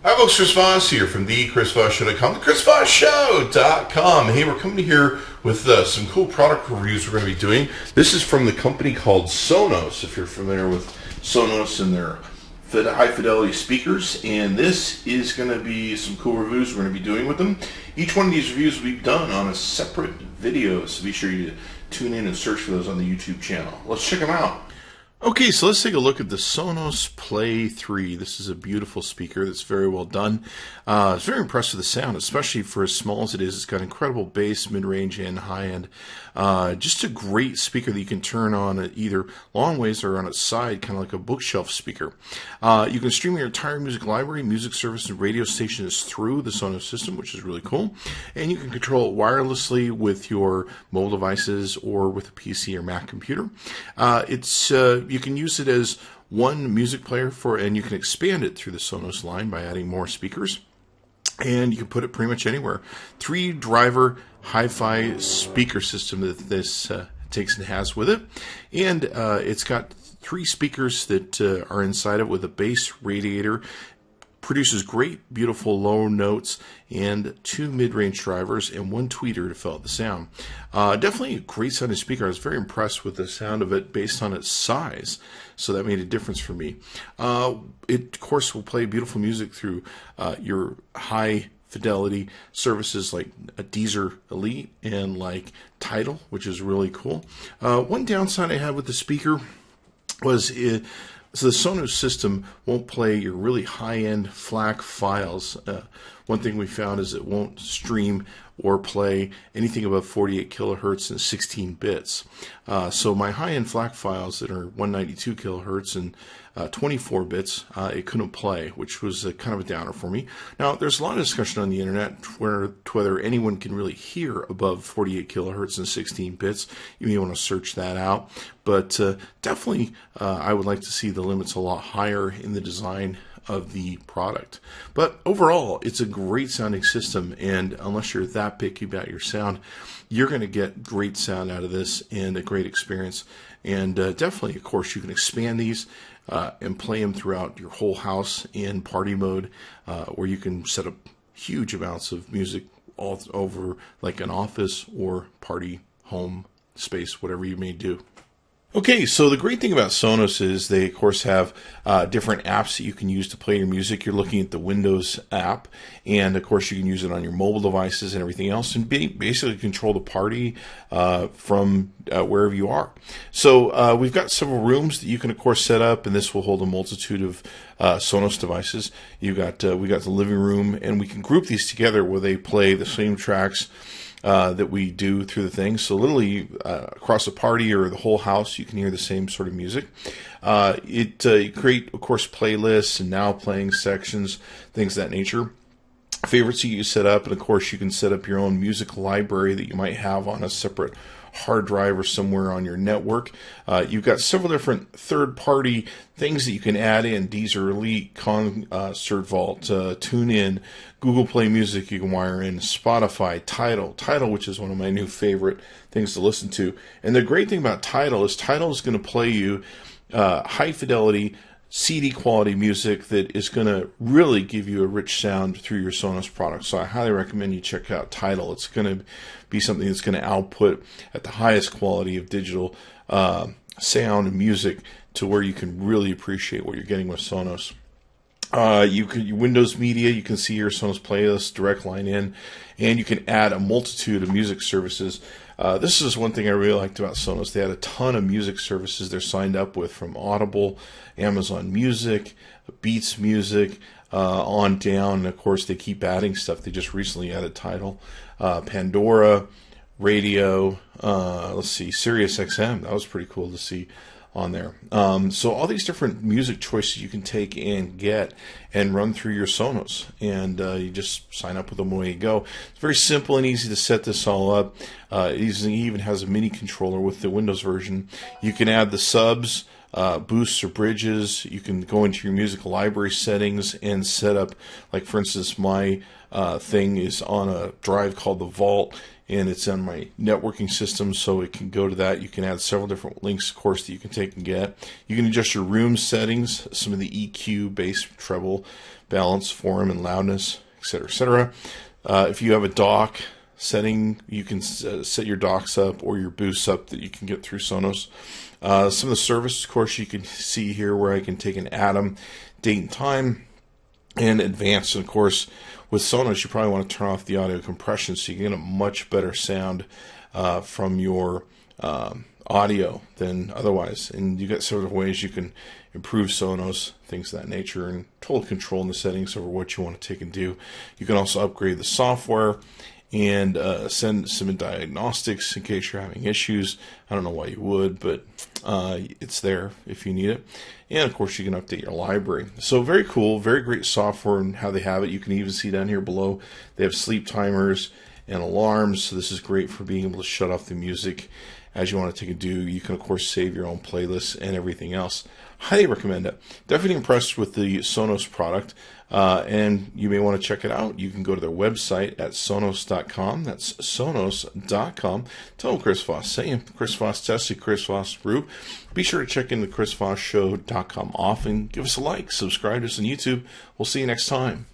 Hi folks, Chris Voss here from the Chris Voss Show.com, the Chris Voss Show.com. Hey, we're coming here with some cool product reviews we're going to be doing. This is from the company called Sonos, if you're familiar with Sonos and their high fidelity speakers. And this is going to be some cool reviews we're going to be doing with them. Each one of these reviews will be done on a separate video, so be sure you tune in and search for those on the YouTube channel. Let's check them out. Okay, so let's take a look at the Sonos Play 3. This is a beautiful speaker that's very well done. I was very impressed with the sound, especially for as small as it is. It's got incredible bass, mid-range, and high-end. Just a great speaker that you can turn on at either long ways or on its side, kind of like a bookshelf speaker. You can stream your entire music library, music service, and radio stations through the Sonos system, which is really cool. And you can control it wirelessly with your mobile devices or with a PC or Mac computer. You can use it as one music player and you can expand it through the Sonos line by adding more speakers. And you can put it pretty much anywhere. 3-driver hi-fi speaker system that this takes and has with it. And it's got 3 speakers that are inside it with a bass radiator. Produces great, beautiful low notes and 2 mid-range drivers and 1 tweeter to fill out the sound. Definitely a great sounding speaker. I was very impressed with the sound of it based on its size, so that made a difference for me. It, of course, will play beautiful music through your high fidelity services like a Deezer Elite and like Tidal, which is really cool. One downside I had with the speaker was so the Sonos system won't play your really high-end FLAC files. One thing we found is it won't stream or play anything above 48 kilohertz and 16 bits. So my high-end FLAC files that are 192 kilohertz and 24 bits, it couldn't play, which was kind of a downer for me. Now, there's a lot of discussion on the internet whether anyone can really hear above 48 kilohertz and 16 bits. You may want to search that out. But definitely, I would like to see the limits a lot higher in the design of the product. But overall, it's a great sounding system, and unless you're that picky about your sound, you're going to get great sound out of this and a great experience. And definitely, of course, you can expand these and play them throughout your whole house in party mode, where you can set up huge amounts of music all over like an office or party home space, whatever you may do. Okay, so the great thing about Sonos is they, of course, have different apps that you can use to play your music. You're looking at the Windows app, and, of course, you can use it on your mobile devices and everything else, and basically control the party from wherever you are. So we've got several rooms that you can, of course, set up, and this will hold a multitude of Sonos devices. We got the living room, and we can group these together where they play the same tracks that we do through the thing. So literally across a party or the whole house, you can hear the same sort of music. You create, of course, playlists and now playing sections, things of that nature. Favorites you can set up, and of course you can set up your own music library that you might have on a separate hard drive or somewhere on your network. You've got several different third-party things that you can add in: Deezer Elite, Concert Vault, TuneIn, Google Play Music you can wire in, Spotify, Tidal, which is one of my new favorite things to listen to. And the great thing about Tidal is going to play you high-fidelity CD quality music that is going to really give you a rich sound through your Sonos product. So I highly recommend you check out Tidal. It's going to be something that's going to output at the highest quality of digital sound and music to where you can really appreciate what you're getting with Sonos. Windows Media, you can see your Sonos playlist, direct line in, and you can add a multitude of music services. This is one thing I really liked about Sonos. They had a ton of music services they're signed up with, from Audible, Amazon Music, Beats Music, on down. And of course, they keep adding stuff. They just recently added Tidal, Pandora, Radio, SiriusXM. That was pretty cool to see on there. So all these different music choices you can take and get and run through your Sonos, and you just sign up with them away you go. It's very simple and easy to set this all up. It even has a mini controller with the Windows version. You can add the subs boosts or bridges. You can go into your music library settings and set up, like for instance, my thing is on a drive called the Vault, and it's on my networking system, so it can go to that. You can add several different links, of course, that you can take and get. You can adjust your room settings, some of the EQ, bass, treble, balance, form, and loudness, etc., etc. If you have a dock setting, you can set your docks up or your boosts up that you can get through Sonos. Some of the services, of course, you can see here where I can take and add them, date and time, and advanced. And of course, with Sonos, you probably want to turn off the audio compression so you can get a much better sound from your audio than otherwise. And you got several ways you can improve Sonos, things of that nature, and total control in the settings over what you want to take and do. You can also upgrade the software and send some diagnostics in case you're having issues. I don't know why you would, but it's there if you need it. And of course, you can update your library. So very cool, very great software and how they have it. You can even see down here below, they have sleep timers and alarms. So this is great for being able to shut off the music as you want to take a do. You can, of course, save your own playlists and everything else. Highly recommend it. Definitely impressed with the Sonos product, and you may want to check it out. You can go to their website at Sonos.com. That's Sonos.com. Tell them Chris Voss saying Chris Voss tested, Chris Voss approved. Be sure to check in the ChrisVossShow.com often. Give us a like, subscribe to us on YouTube. We'll see you next time.